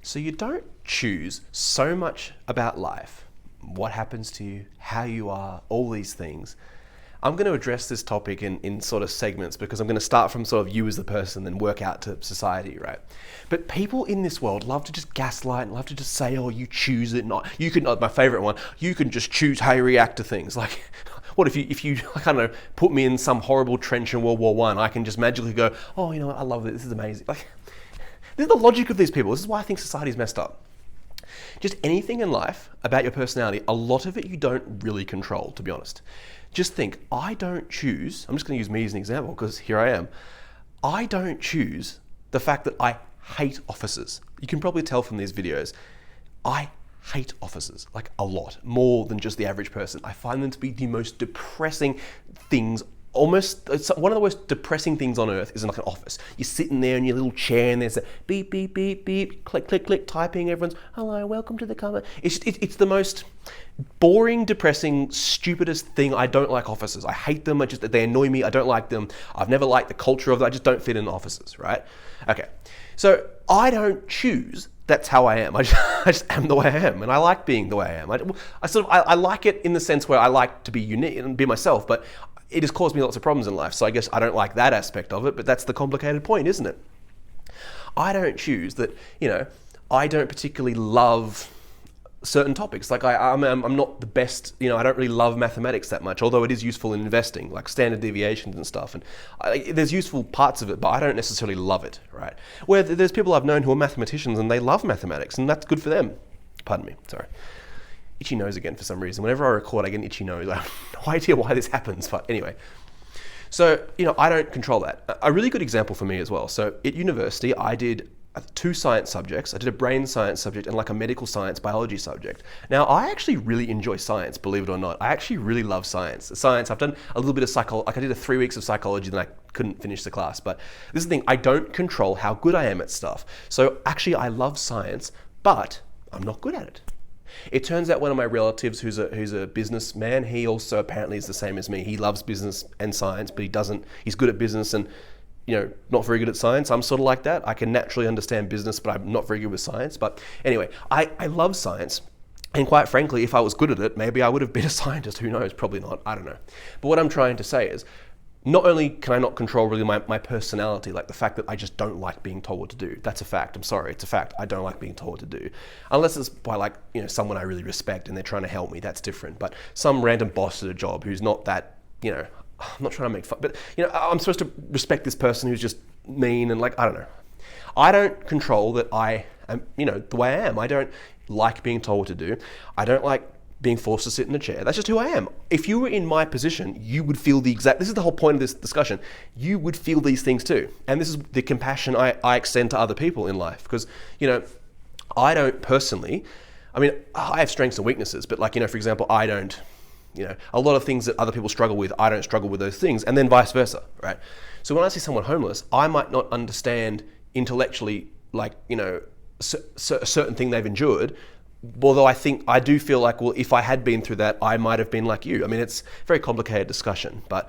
So you don't choose so much about life, what happens to you, how you are, all these things. I'm going to address this topic in sort of segments because I'm going to start from sort of you as the person, then work out to society, right? But people in this world love to just gaslight and love to just say, oh, you choose it, not you can. My favorite one, you can just choose how you react to things. Like, what if you I don't know, put me in some horrible trench in World War One? I can just magically go, oh, you know what, I love it. This is amazing. Like, this is the logic of these people. This is why I think society's messed up. Just anything in life about your personality, a lot of it you don't really control, to be honest. Just think, I don't choose, I'm just going to use me as an example because here I am. I don't choose the fact that I hate officers. You can probably tell from these videos. I hate officers, like a lot, more than just the average person. I find them to be the most depressing things. It's one of the most depressing things on earth is in like an office. You're sitting there in your little chair and there's a beep, beep, beep, beep, click, click, click, typing. Everyone's, hello, welcome to the company. It's the most boring, depressing, stupidest thing. I don't like offices. I hate them. They annoy me. I don't like them. I've never liked the culture of them. I just don't fit in offices, right? Okay. So I choose. That's how I am. I just am the way I am, and I like being the way I am. I like it in the sense where I like to be unique and be myself, but it has caused me lots of problems in life. So I guess I don't like that aspect of it, but that's the complicated point, isn't it? I don't choose that. I don't particularly love certain topics. Like I'm not the best. I don't really love mathematics that much, although it is useful in investing, like standard deviations and stuff. And there's useful parts of it, but I don't necessarily love it, right? Where there's people I've known who are mathematicians and they love mathematics, and that's good for them. Pardon me, sorry. Itchy nose again for some reason. Whenever I record, I get an itchy nose. I have no idea why this happens, but anyway. So, I don't control that. A really good example for me as well. So at university, I did 2 science subjects. I did a brain science subject and like a medical science biology subject. Now, I actually really enjoy science, believe it or not. I actually really love science. I've done a little bit of psychology. Like I did 3 weeks of psychology, then I couldn't finish the class. But this is the thing, I don't control how good I am at stuff. So actually, I love science, but I'm not good at it. It turns out one of my relatives who's a businessman, he also apparently is the same as me. He loves business and science, but he's good at business and, not very good at science. I'm sort of like that. I can naturally understand business, but I'm not very good with science. But anyway, I love science. And quite frankly, if I was good at it, maybe I would have been a scientist. Who knows? Probably not. I don't know. But what I'm trying to say is, not only can I not control really my personality, like the fact that I just don't like being told what to do. That's a fact. I'm sorry. It's a fact. I don't like being told what to do. Unless it's by someone I really respect and they're trying to help me. That's different. But some random boss at a job who's not that, I'm not trying to make fun, but I'm supposed to respect this person who's just mean and I don't know. I don't control that I am, the way I am. I don't like being told what to do. I don't like being forced to sit in a chair. That's just who I am. If you were in my position, you would feel this is the whole point of this discussion. You would feel these things too. And this is the compassion I extend to other people in life. Because, I don't personally, I have strengths and weaknesses, but for example, I don't, a lot of things that other people struggle with, I don't struggle with those things, and then vice versa, right? So when I see someone homeless, I might not understand intellectually, a certain thing they've endured, although I do feel like, well, if I had been through that, I might have been like you. It's a very complicated discussion, but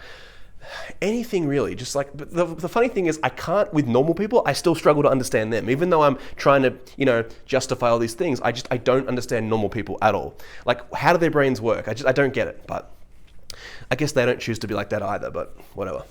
anything really, just but the funny thing is I can't, with normal people, I still struggle to understand them. Even though I'm trying to, justify all these things, I don't understand normal people at all. How do their brains work? I don't get it, but I guess they don't choose to be like that either, but whatever.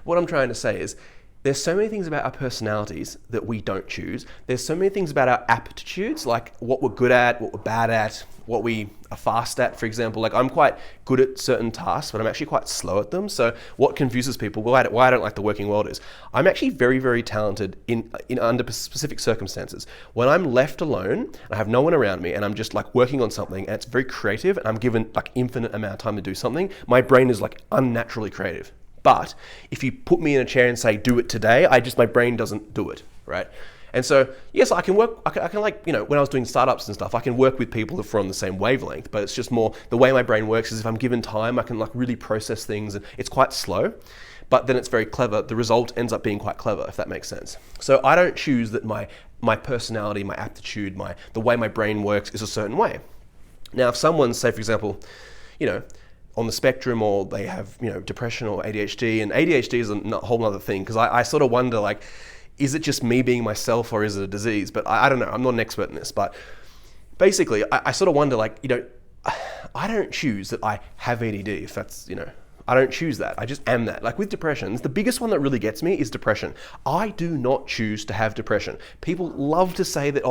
What I'm trying to say is, there's so many things about our personalities that we don't choose. There's so many things about our aptitudes, like what we're good at, what we're bad at, what we are fast at, for example. I'm quite good at certain tasks, but I'm actually quite slow at them. So what confuses people, why I don't like the working world is, I'm actually very, very talented in under specific circumstances. When I'm left alone, I have no one around me, and I'm just working on something, and it's very creative, and I'm given infinite amount of time to do something, my brain is unnaturally creative. But if you put me in a chair and say, do it today, my brain doesn't do it, right? And so, yes, I can work, I can when I was doing startups and stuff, I can work with people that are on the same wavelength, but it's just more, the way my brain works is if I'm given time, I can really process things, and it's quite slow, but then it's very clever. The result ends up being quite clever, if that makes sense. So I don't choose that my personality, my aptitude, the way my brain works is a certain way. Now, if someone, say for example, on the spectrum, or they have depression or ADHD, and ADHD is a whole other thing, because I sort of wonder is it just me being myself or is it a disease? But I don't know. I'm not an expert in this. But basically, I sort of wonder, like, I don't choose that I have ADD, if that's, I don't choose that. I just am that. Like with depressions, the biggest one that really gets me is depression. I do not choose to have depression. People love to say that,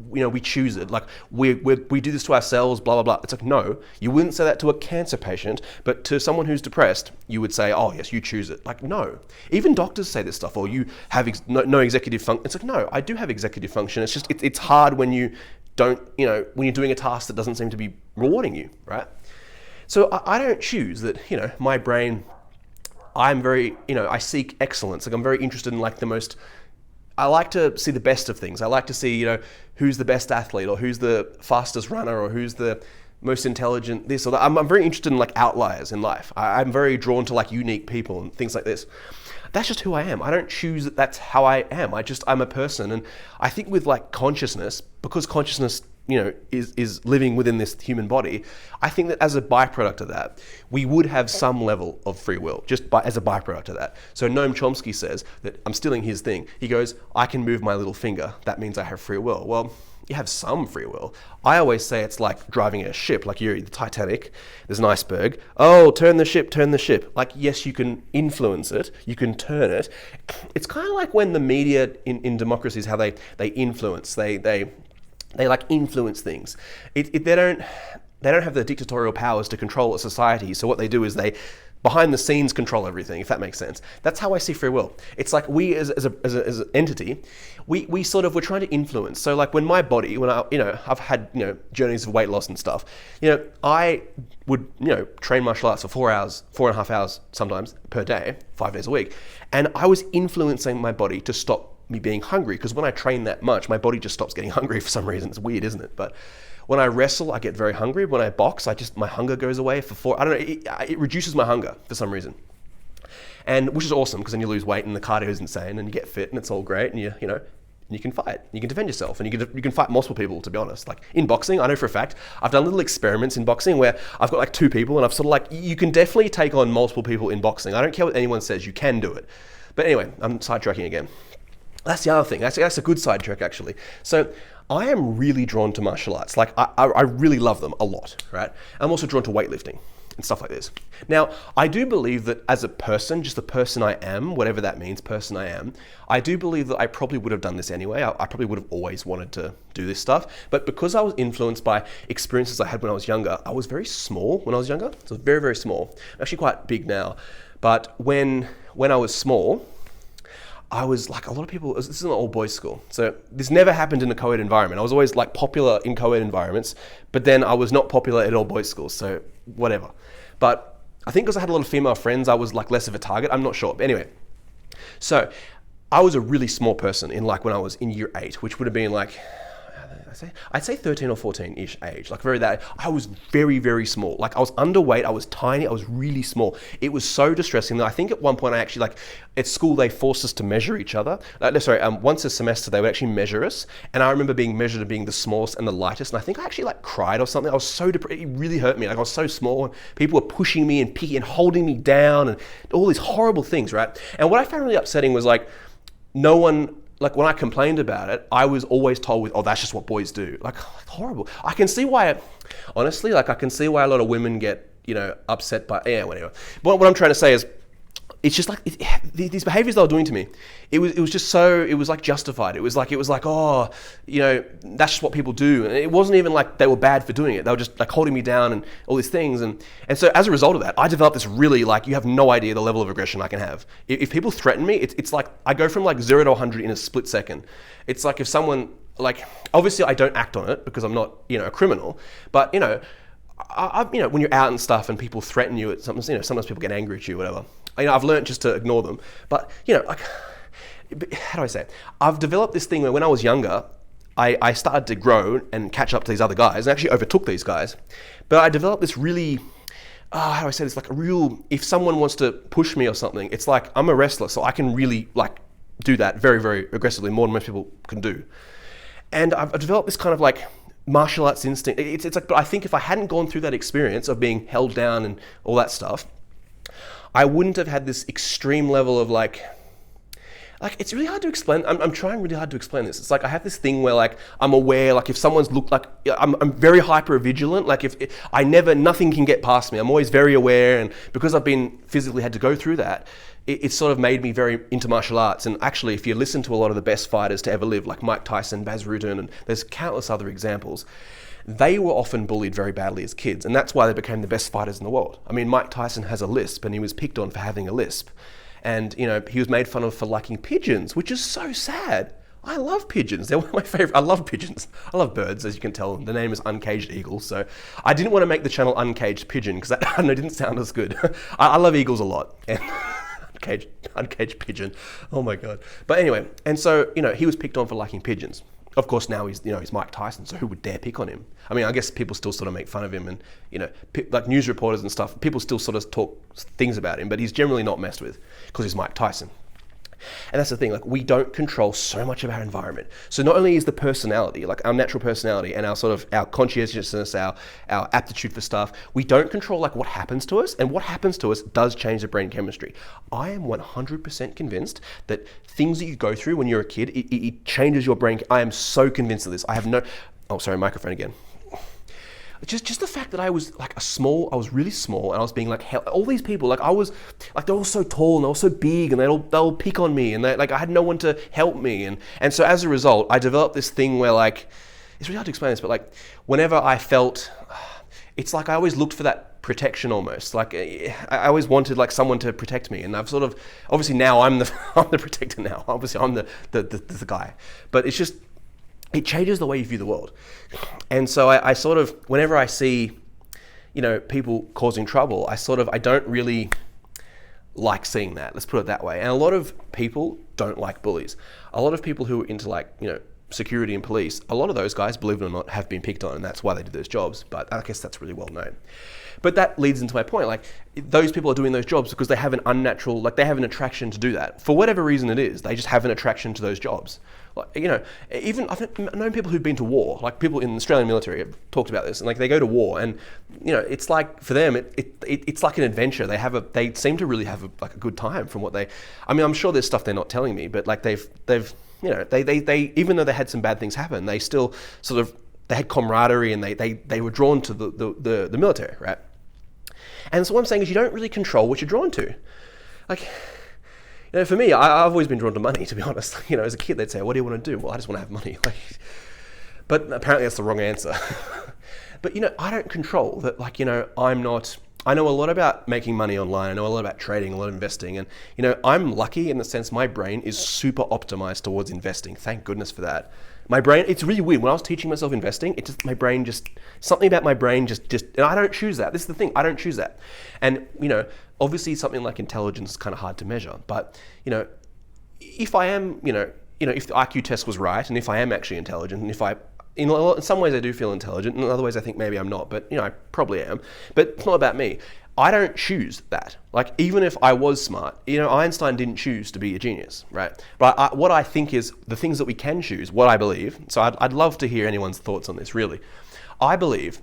we choose it. Like we do this to ourselves, blah, blah, blah. It's like, no, you wouldn't say that to a cancer patient, but to someone who's depressed, you would say, oh yes, you choose it. Like, no. Even doctors say this stuff, or you have no executive function. It's like, no, I do have executive function. It's just, it's hard when you don't, when you're doing a task that doesn't seem to be rewarding you, right? So I don't choose that, my brain, I'm very, I seek excellence. Like I'm very interested in I like to see the best of things. I like to see, who's the best athlete or who's the fastest runner or who's the most intelligent this or that. I'm very interested in outliers in life. I'm very drawn to unique people and things like this. That's just who I am. I don't choose that that's how I am. I'm a person. And I think with consciousness, because consciousness is living within this human body, I think that as a byproduct of that, we would have some level of free will, as a byproduct of that. So Noam Chomsky says that, I'm stealing his thing, he goes, I can move my little finger, that means I have free will. Well, you have some free will. I always say it's like driving a ship, like you're the Titanic, there's an iceberg, oh, turn the ship. Like, yes, you can influence it, you can turn it. It's kind of like when the media in democracies, how they influence, they influence things. They don't have the dictatorial powers to control a society. So what they do is they, behind the scenes, control everything, if that makes sense. That's how I see free will. It's like we as an entity, we're trying to influence. So like when my body, I've had, journeys of weight loss and stuff, I would, train martial arts for 4 hours, 4.5 hours sometimes per day, 5 days a week. And I was influencing my body to stop me being hungry, because when I train that much, my body just stops getting hungry for some reason. It's weird, isn't it? But when I wrestle, I get very hungry. When I box, my hunger goes away I don't know, it reduces my hunger for some reason. And which is awesome, because then you lose weight and the cardio is insane and you get fit and it's all great and you can fight, you can defend yourself, and you can fight multiple people, to be honest. Like in boxing, I know for a fact, I've done little experiments in boxing where I've got 2 people and I've you can definitely take on multiple people in boxing. I don't care what anyone says, you can do it. But anyway, I'm sidetracking again. That's the other thing. That's a good sidetrack, actually. So I am really drawn to martial arts. I really love them a lot, right? I'm also drawn to weightlifting and stuff like this. Now, I do believe that as a person, just the person I am, whatever that means, person I am, I do believe that I probably would have done this anyway. I probably would have always wanted to do this stuff. But because I was influenced by experiences I had when I was younger, I was very small when I was younger. So very, very small. I'm actually quite big now. But when I was small, I was like, a lot of people, this is an all boys school. So this never happened in a co-ed environment. I was always popular in co-ed environments, but then I was not popular at all boys schools. So whatever. But I think because I had a lot of female friends, I was less of a target. I'm not sure. But anyway, so I was a really small person when I was in year 8, which would have been I'd say 13 or 14-ish age, I was very, very small. I was underweight, I was tiny, I was really small. It was so distressing that I think at one point I actually, at school, they forced us to measure each other. Once a semester, they would actually measure us. And I remember being measured as being the smallest and the lightest. And I think I actually cried or something. I was so depressed, it really hurt me. I was so small and people were pushing me and picking and holding me down and all these horrible things, right? And what I found really upsetting was no one, when I complained about it, I was always told that's just what boys do. Horrible. I can see why, honestly, I can see why a lot of women get, upset by, whatever. But what I'm trying to say is, it's just these behaviors they were doing to me, it was just so, it was justified. It was oh, that's just what people do. And it wasn't even they were bad for doing it. They were just holding me down and all these things. And so as a result of that, I developed this really you have no idea the level of aggression I can have. If people threaten me, it's I go from 0 to 100 in a split second. It's if someone, obviously I don't act on it because I'm not, a criminal, but when you're out and stuff and people threaten you, sometimes people get angry at you, whatever. I've learned just to ignore them. But, how do I say it? I've developed this thing where when I was younger, I started to grow and catch up to these other guys and actually overtook these guys. But I developed this really, how do I say this? If someone wants to push me or something, it's I'm a wrestler, so I can really do that very, very aggressively, more than most people can do. And I've developed this kind of martial arts instinct. But I think if I hadn't gone through that experience of being held down and all that stuff, I wouldn't have had this extreme level of like, it's really hard to explain. I'm trying really hard to explain this. It's like I have this thing where like I'm aware, like if someone's looked like I'm very hyper vigilant. Like if I never, nothing can get past me. I'm always very aware, and because I've been physically had to go through that, it's sort of made me very into martial arts. And actually, if you listen to a lot of the best fighters to ever live, like Mike Tyson, Baz Rutten, and there's countless other examples, they were often bullied very badly as kids, and that's why they became the best fighters in the world. I mean, Mike Tyson has a lisp, and he was picked on for having a lisp. And, you know, he was made fun of for liking pigeons, which is so sad. I love pigeons. They're one of my favorite. I love pigeons. I love birds, as you can tell. The name is Uncaged Eagle. So I didn't want to make the channel Uncaged Pigeon because that, I don't know, didn't sound as good. I love eagles a lot. And uncaged pigeon. Oh my God. But anyway, and so, you know, he was picked on for liking pigeons. Of course, now he's Mike Tyson, so who would dare pick on him? I mean, I guess people still sort of make fun of him, and, you know, like news reporters and stuff, people still sort of talk things about him, but he's generally not messed with because he's Mike Tyson. And that's the thing, like, we don't control so much of our environment. So not only is the personality, like our natural personality and our sort of our conscientiousness, our aptitude for stuff, we don't control like what happens to us, and what happens to us does change the brain chemistry. I am 100% convinced that things that you go through when you're a kid, it changes your brain. I am so convinced of this. I have no, oh, sorry, microphone again. Just the fact that I was like I was really small, and I was being like, all these people, like I was, like they're all so tall and they're all so big, and they'll pick on me, and like I had no one to help me, and so as a result, I developed this thing where like, it's really hard to explain this, but like whenever I felt, it's like I always looked for that protection almost. Like I always wanted like someone to protect me, and I've sort of, obviously now I'm the protector now. Obviously I'm the guy, but it's just, it changes the way you view the world. And so I sort of, whenever I see, you know, people causing trouble, I don't really like seeing that. Let's put it that way. And a lot of people don't like bullies. A lot of people who are into like, you know, security and police, a lot of those guys, believe it or not, have been picked on, and that's why they do those jobs. But I guess that's really well known. But that leads into my point, like those people are doing those jobs because they have an unnatural, like they have an attraction to do that. For whatever reason it is, they just have an attraction to those jobs. Like, you know, even I've known people who've been to war, like people in the Australian military have talked about this, and like they go to war, and you know, it's like for them, it's like an adventure. They seem to really have a good time from what I mean, I'm sure there's stuff they're not telling me, but like they've you know, they even though they had some bad things happen, they still sort of, they had camaraderie, and they were drawn to the military, right? And so what I'm saying is you don't really control what you're drawn to. Like, you know, for me, I've always been drawn to money, to be honest. You know, as a kid, they'd say, what do you want to do? Well, I just want to have money. Like, but apparently that's the wrong answer. But, you know, I don't control that. Like, you know, I know a lot about making money online. I know a lot about trading, a lot of investing. And, you know, I'm lucky in the sense my brain is super optimized towards investing. Thank goodness for that. My brain, it's really weird. When I was teaching myself investing, something about my brain just, and I don't choose that. This is the thing, I don't choose that. And, you know, obviously something like intelligence is kind of hard to measure. But, you know, if I am, you know, if the IQ test was right, and if I am actually intelligent, and if in some ways I do feel intelligent, in other ways I think maybe I'm not, but, you know, I probably am. But it's not about me. I don't choose that. Like, even if I was smart, you know, Einstein didn't choose to be a genius, right? But what I think is the things that we can choose, what I believe, so I'd love to hear anyone's thoughts on this, really. I believe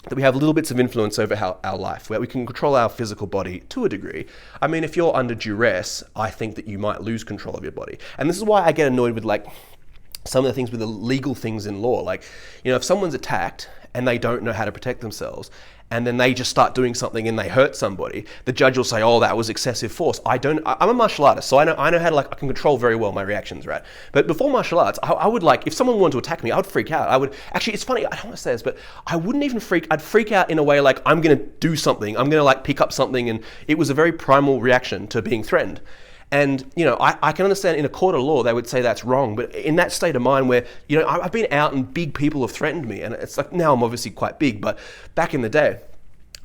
that we have little bits of influence over our life, where we can control our physical body to a degree. I mean, if you're under duress, I think that you might lose control of your body. And this is why I get annoyed with, like, some of the things with the legal things in law. Like, you know, if someone's attacked and they don't know how to protect themselves, and then they just start doing something and they hurt somebody, the judge will say, oh, that was excessive force. I'm a martial artist, so I know how to, like, I can control very well my reactions, right? But before martial arts, I would, like, if someone wanted to attack me, I would freak out. Actually, it's funny, I don't want to say this, but I wouldn't even I'd freak out in a way like, I'm gonna do something, I'm gonna, like, pick up something, and it was a very primal reaction to being threatened. And, you know, I can understand in a court of law, they would say that's wrong. But in that state of mind where, you know, I've been out and big people have threatened me. And it's like, now I'm obviously quite big, but back in the day,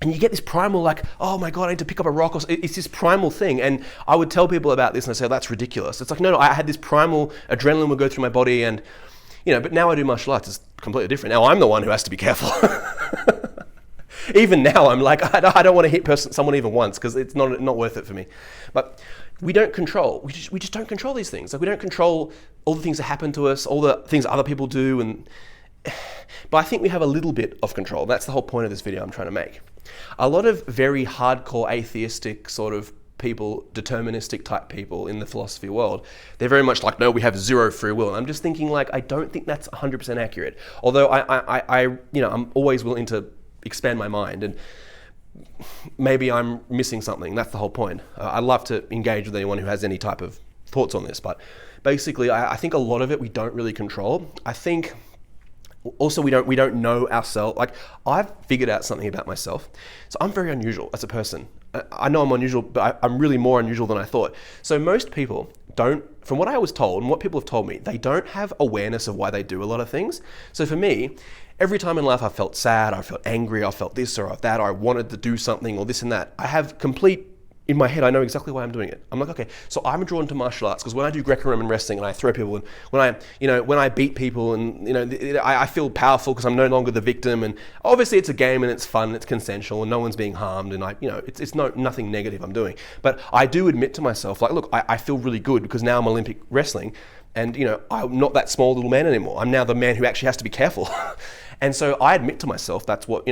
and you get this primal, like, oh my God, I need to pick up a rock. It's this primal thing. And I would tell people about this and I say, that's ridiculous. It's like, no, I had this primal adrenaline would go through my body. And, you know, but now I do martial arts, it's completely different. Now I'm the one who has to be careful. Even now, I'm like, I don't want to hit someone even once because it's not worth it for me. But we don't control. We just don't control these things. Like, we don't control all the things that happen to us, all the things other people do. But I think we have a little bit of control. That's the whole point of this video I'm trying to make. A lot of very hardcore atheistic sort of people, deterministic type people in the philosophy world, they're very much like, no, we have zero free will. And I'm just thinking like, I don't think that's 100% accurate. Although I'm always willing to expand my mind, and maybe I'm missing something. That's the whole point. I love to engage with anyone who has any type of thoughts on this, but basically I think a lot of it we don't really control. I think also we don't know ourselves. Like, I've figured out something about myself. So I'm very unusual as a person. I know I'm unusual, but I'm really more unusual than I thought. So most people don't, from what I was told and what people have told me, they don't have awareness of why they do a lot of things. So for me, every time in life I felt sad, I felt angry, I felt this or that, or I wanted to do something or this and that, I have complete, in my head, I know exactly why I'm doing it. I'm like, okay, so I'm drawn to martial arts because when I do Greco-Roman wrestling and I throw people, and when I beat people, and I feel powerful because I'm no longer the victim. And obviously, it's a game and it's fun, and it's consensual, and no one's being harmed, and it's nothing negative I'm doing. But I do admit to myself, like, look, I feel really good because now I'm Olympic wrestling, and I'm not that small little man anymore. I'm now the man who actually has to be careful, and so I admit to myself that's what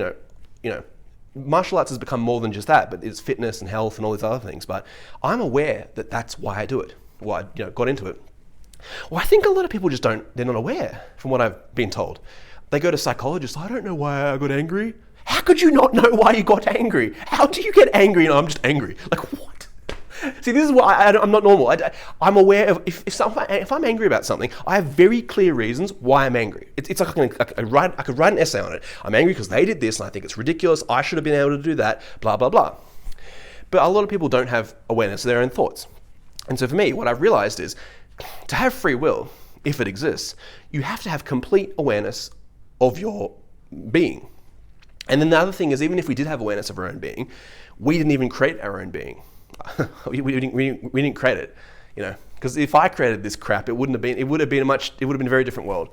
martial arts has become more than just that, but it's fitness and health and all these other things. But I'm aware that that's why I do it, why I got into it. Well, I think a lot of people just they're not aware from what I've been told. They go to psychologists, I don't know why I got angry. How could you not know why you got angry? How do you get angry? I'm just angry. Like, what? See, this is why I'm not normal. I'm aware of, if I'm angry about something, I have very clear reasons why I'm angry. It's like I could write an essay on it. I'm angry because they did this and I think it's ridiculous. I should have been able to do that, blah, blah, blah. But a lot of people don't have awareness of their own thoughts. And so for me, what I've realized is to have free will, if it exists, you have to have complete awareness of your being. And then the other thing is, even if we did have awareness of our own being, we didn't even create our own being. we didn't create it, because if I created this crap, it would have been a very different world.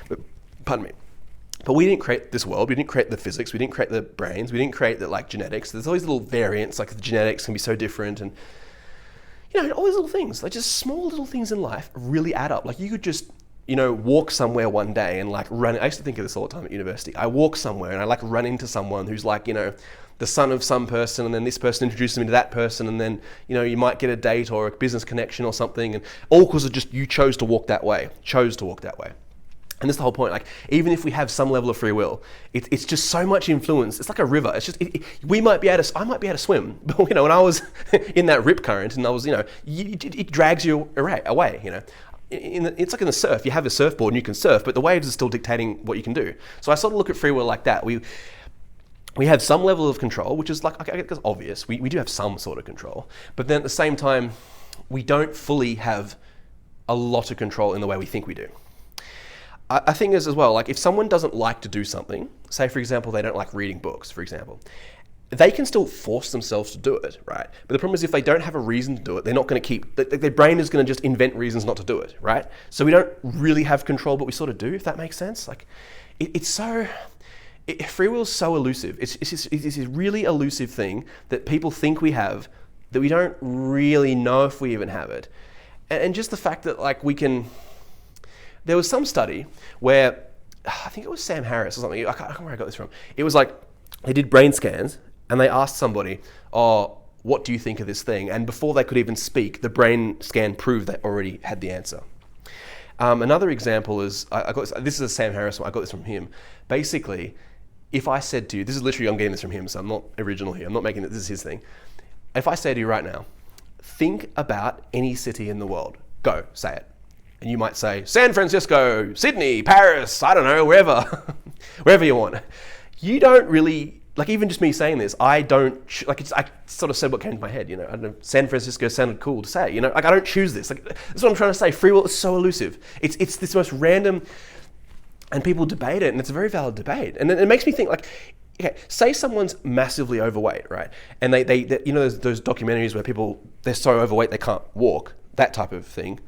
But, pardon me. But we didn't create this world. We didn't create the physics. We didn't create the brains. We didn't create the genetics. There's all these little variants, like the genetics can be so different, and all these little things, like just small little things in life really add up. Like you could just walk somewhere one day and run. I used to think of this all the time at university. I walk somewhere and I run into someone who's the son of some person, and then this person introduces me to that person, and then you might get a date or a business connection or something, and all because of just you chose to walk that way. And that's the whole point. Even if we have some level of free will, it's just so much influence. It's like a river. It's just I might be able to swim, but when I was in that rip current, and I was it drags you away. It's like in the surf. You have a surfboard and you can surf, but the waves are still dictating what you can do. So I sort of look at free will like that. We have some level of control, which is it's obvious. We do have some sort of control, but then at the same time, we don't fully have a lot of control in the way we think we do. I think as well, if someone doesn't like to do something, say for example, they don't like reading books, for example, they can still force themselves to do it, right? But the problem is if they don't have a reason to do it, they're not going to their brain is going to just invent reasons not to do it, right? So we don't really have control, but we sort of do, if that makes sense. Free will is so elusive. It's this really elusive thing that people think we have that we don't really know if we even have it. And just the fact that we can... There was some study where, I think it was Sam Harris or something, I can't remember where I got this from. It was they did brain scans and they asked somebody, what do you think of this thing? And before they could even speak, the brain scan proved they already had the answer. Another example is, this is a Sam Harris one, I got this from him. Basically, if I said to you, this is literally, I'm getting this from him, so I'm not original here, I'm not making it, this is his thing. If I say to you right now, think about any city in the world, go, say it. And you might say, San Francisco, Sydney, Paris, I don't know, wherever, wherever you want. You don't really, even just me saying this, I sort of said what came to my head, I don't know, San Francisco sounded cool to say, I don't choose this. That's what I'm trying to say. Free will is so elusive. It's this most random, and people debate it, and it's a very valid debate. And it makes me think, okay, say someone's massively overweight, right? And they those documentaries where they're so overweight they can't walk, that type of thing.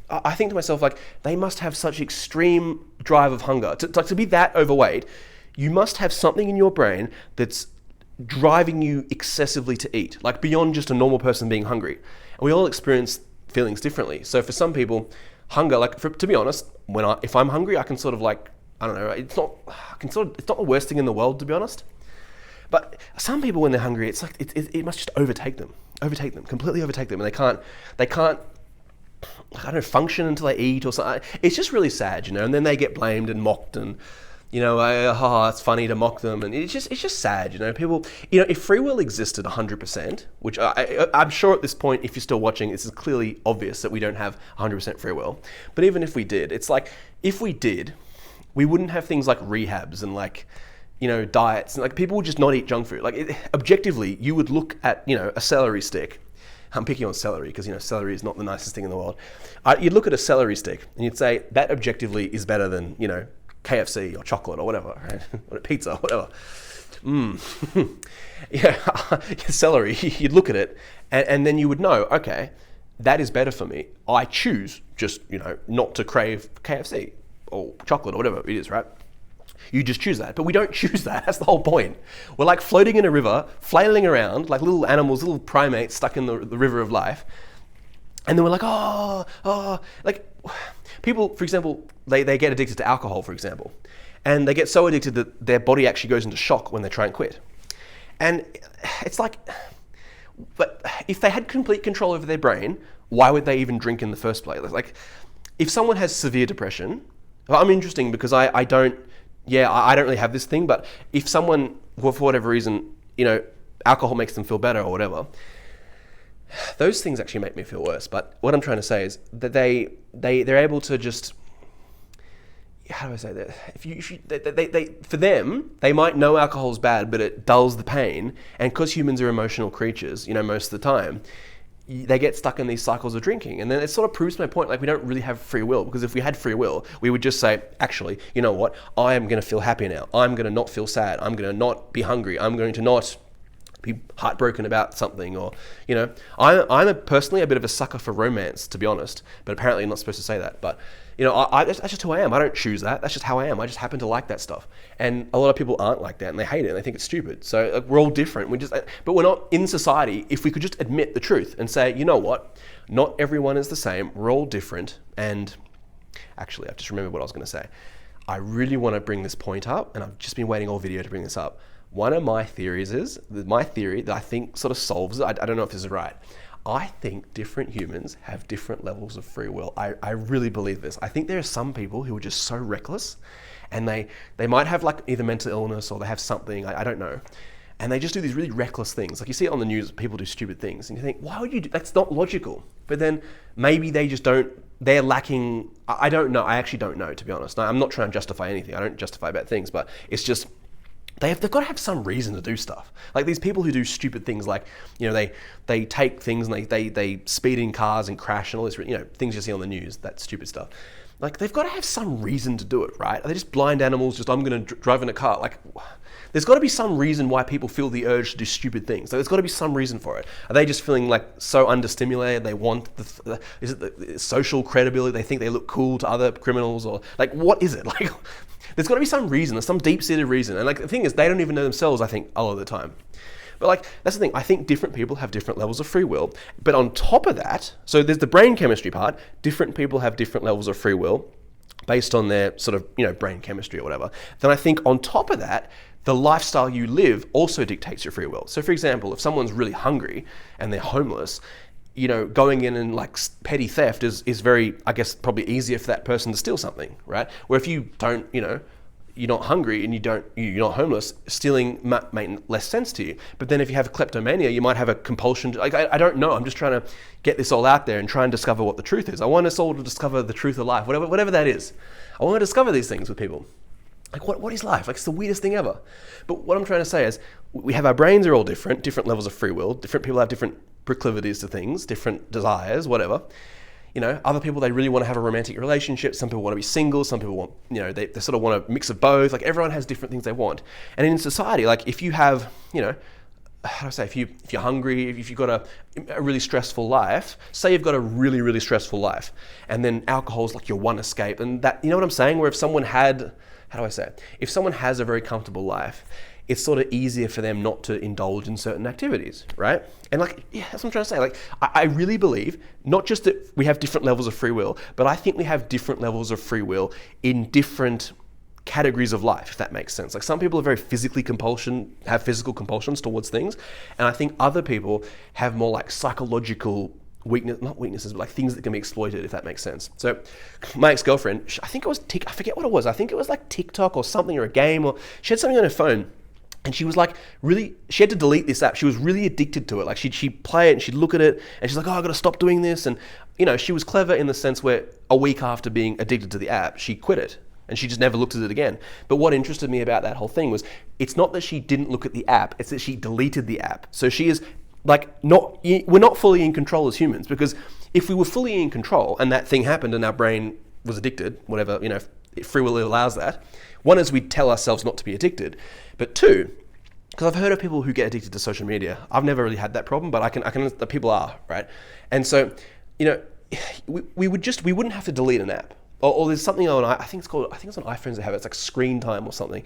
I think to myself, they must have such extreme drive of hunger. To be that overweight, you must have something in your brain that's driving you excessively to eat, beyond just a normal person being hungry. And we all experience feelings differently. So for some people, hunger, to be honest, if I'm hungry, I can sort of I don't know, it's not the worst thing in the world, to be honest. But some people, when they're hungry, it's like it must just overtake them, completely overtake them, and they can't, I don't know, function until they eat or something. It's just really sad, you know. And then they get blamed and mocked, and you know, it's funny to mock them, and it's just sad, you know. People, you know, if free will existed 100%, which I'm sure at this point, if you're still watching, this is clearly obvious that we don't have 100% free will. But even if we did, it's like if we did, we wouldn't have things like rehabs and like, you know, diets, and like people would just not eat junk food. Like objectively, you would look at, you know, a celery stick. I'm picking on celery because, you know, celery is not the nicest thing in the world. You'd look at a celery stick and you'd say that objectively is better than, you know, KFC or chocolate or whatever, right? Or pizza, whatever. Yeah, celery, you'd look at it and then you would know, okay, that is better for me. I choose just, you know, not to crave KFC or chocolate or whatever it is, right? You just choose that. But we don't choose that. That's the whole point. We're like floating in a river, flailing around like little animals, little primates stuck in the river of life. And then we're like, like people, for example, they get addicted to alcohol, for example. And they get so addicted that their body actually goes into shock when they try and quit. And it's like, but if they had complete control over their brain, why would they even drink in the first place? Like, if someone has severe depression, I'm interesting because I don't really have this thing, but if someone, for whatever reason, you know, alcohol makes them feel better or whatever, those things actually make me feel worse. But what I'm trying to say is that they're able to just, how do I say that? For them, they might know alcohol's bad, but it dulls the pain. And because humans are emotional creatures, you know, most of the time, they get stuck in these cycles of drinking. And then it sort of proves my point, like we don't really have free will, because if we had free will, we would just say, actually, you know what? I am going to feel happy now. I'm going to not feel sad. I'm going to not be hungry. I'm going to not be heartbroken about something, or, you know, I'm personally a bit of a sucker for romance, to be honest, but apparently I'm not supposed to say that. But, you know, that's just who I am. I don't choose that. That's just how I am. I just happen to like that stuff. And a lot of people aren't like that, and they hate it, and they think it's stupid. So like, we're all different. But we're not in society. If we could just admit the truth and say, you know what, not everyone is the same. We're all different. And actually, I've just remembered what I was going to say. I really want to bring this point up, and I've just been waiting all video to bring this up. One of my theories is, my theory that I think sort of solves it, I don't know if this is right. I think different humans have different levels of free will. I really believe this. I think there are some people who are just so reckless, and they might have like either mental illness or they have something, I don't know. And they just do these really reckless things. Like you see it on the news, people do stupid things, and you think, why would you do, that's not logical. But then maybe they just don't, they're lacking, I don't know, I actually don't know, to be honest. I'm not trying to justify anything. I don't justify bad things, but it's just, they've got to have some reason to do stuff. Like these people who do stupid things, like, you know, they take things and they speed in cars and crash and all this, you know, things you see on the news, that stupid stuff. Like they've got to have some reason to do it, right? Are they just blind animals? Just, I'm going to drive in a car. Like, there's got to be some reason why people feel the urge to do stupid things. So there's got to be some reason for it. Are they just feeling like so understimulated? They want is it the social credibility? They think they look cool to other criminals, or like, what is it? Like, there's got to be some reason. There's some deep-seated reason. And like the thing is, they don't even know themselves, I think, a lot of the time. But like, that's the thing. I think different people have different levels of free will. But on top of that, so there's the brain chemistry part. Different people have different levels of free will based on their sort of, you know, brain chemistry or whatever. Then I think on top of that, the lifestyle you live also dictates your free will. So for example, if someone's really hungry and they're homeless, you know, going in and like petty theft is very, I guess, probably easier for that person to steal something, right? Where if you don't, you know, you're not hungry and you're not homeless, stealing might make less sense to you. But then if you have kleptomania, you might have a compulsion to, like, I don't know. I'm just trying to get this all out there and try and discover what the truth is. I want us all to discover the truth of life, whatever that is. I want to discover these things with people. Like, what is life? Like, it's the weirdest thing ever. But what I'm trying to say is, we have, our brains are all different levels of free will. Different people have different proclivities to things, different desires, whatever. You know, other people, they really want to have a romantic relationship. Some people want to be single. Some people want, you know, they sort of want a mix of both. Like, everyone has different things they want. And in society, like, if you have, you know, how do I say, if you're hungry, if you've got a really stressful life, say you've got a really, really stressful life, and then alcohol is like your one escape, and that, you know what I'm saying? Where if someone had, how do I say it? If someone has a very comfortable life, it's sort of easier for them not to indulge in certain activities, right? And like, yeah, that's what I'm trying to say. Like, I really believe, not just that we have different levels of free will, but I think we have different levels of free will in different categories of life, if that makes sense. Like some people are very have physical compulsions towards things, and I think other people have more like psychological not weaknesses, but like things that can be exploited, if that makes sense. So my ex-girlfriend, I think it was I forget what it was. I think it was like TikTok or something, or a game, or she had something on her phone. And she was like, she had to delete this app. She was really addicted to it. Like she'd play it and she'd look at it and she's like, oh, I got to stop doing this. And, she was clever in the sense where a week after being addicted to the app, she quit it and she just never looked at it again. But what interested me about that whole thing was, it's not that she didn't look at the app, it's that she deleted the app. So she is like, we're not fully in control as humans, because if we were fully in control and that thing happened and our brain was addicted, whatever, if free will allows that, one is we tell ourselves not to be addicted, but two, because I've heard of people who get addicted to social media. I've never really had that problem, but I can the people are, right? And so, we wouldn't have to delete an app. Or there's something on, I think it's on iPhones they have it. It's like screen time or something.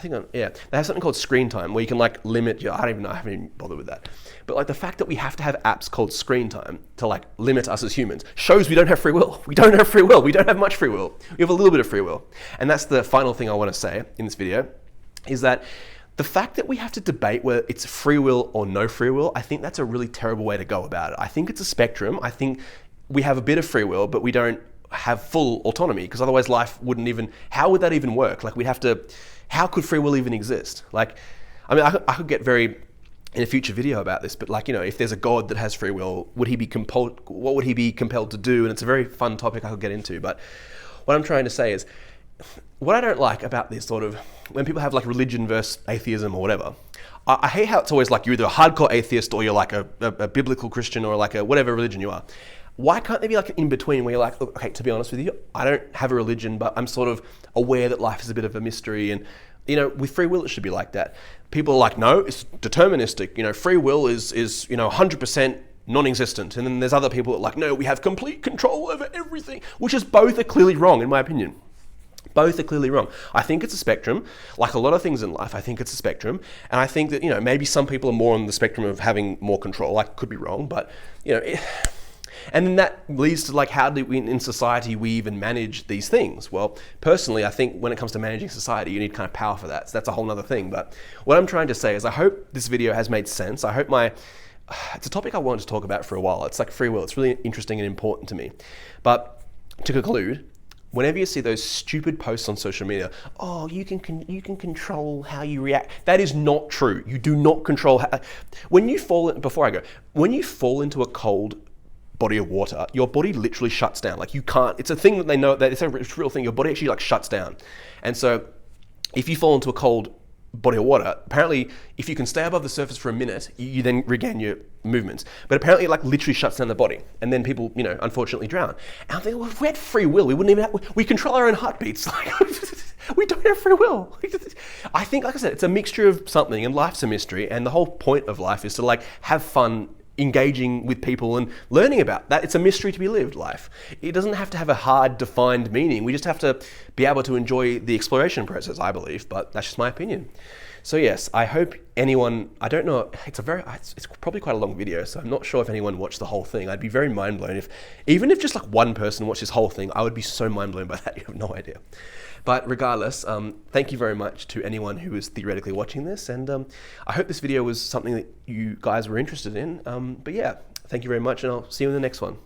They have something called screen time where you can like limit I don't even know, I haven't even bothered with that. But like the fact that we have to have apps called screen time to like limit us as humans shows we don't have free will. We don't have free will. We don't have much free will. We have a little bit of free will. And that's the final thing I want to say in this video, is that the fact that we have to debate whether it's free will or no free will, I think that's a really terrible way to go about it. I think it's a spectrum. I think we have a bit of free will, but we don't have full autonomy, because otherwise life wouldn't even, how would that even work? Like how could free will even exist? Like, I could get very, in a future video about this, but like, if there's a God that has free will, what would he be compelled to do? And it's a very fun topic I could get into. But what I'm trying to say is, what I don't like about this sort of, when people have like religion versus atheism or whatever, I hate how it's always like you're either a hardcore atheist or you're like a biblical Christian or like a whatever religion you are. Why can't there be like an in-between where you're like, okay, to be honest with you, I don't have a religion, but I'm sort of aware that life is a bit of a mystery, and with free will it should be like that. People are like, no, it's deterministic. Free will is 100% non-existent. And then there's other people that are like, no, we have complete control over everything, which is both are clearly wrong in my opinion. Both are clearly wrong. I think it's a spectrum. Like a lot of things in life, I think it's a spectrum. And I think that, maybe some people are more on the spectrum of having more control. I could be wrong, but, and then that leads to like, how do we in society we even manage these things? Well, personally, I think when it comes to managing society, you need kind of power for that. So that's a whole other thing. But what I'm trying to say is, I hope this video has made sense. I hope it's a topic I wanted to talk about for a while. It's like free will. It's really interesting and important to me. But to conclude, whenever you see those stupid posts on social media, oh, you can control how you react. That is not true. You do not control when you fall into a cold body of water, your body literally shuts down. Like you can't, it's a thing that they know, that it's a real thing. Your body actually like shuts down. And so if you fall into a cold body of water, apparently if you can stay above the surface for a minute, you then regain your movements. But apparently it like literally shuts down the body, and then people, unfortunately drown. And I'm thinking, well, if we had free will, we wouldn't even we control our own heartbeats. Like, we don't have free will. I think, like I said, it's a mixture of something, and life's a mystery, and the whole point of life is to like have fun engaging with people and learning about that. It's a mystery to be lived, life. It doesn't have to have a hard defined meaning. We just have to be able to enjoy the exploration process, I believe, but that's just my opinion. So yes, I hope anyone, I don't know, it's probably quite a long video, so I'm not sure if anyone watched the whole thing. I'd be very mind blown even if just like one person watched this whole thing, I would be so mind blown by that, you have no idea. But regardless, thank you very much to anyone who is theoretically watching this, and I hope this video was something that you guys were interested in. But yeah, thank you very much, and I'll see you in the next one.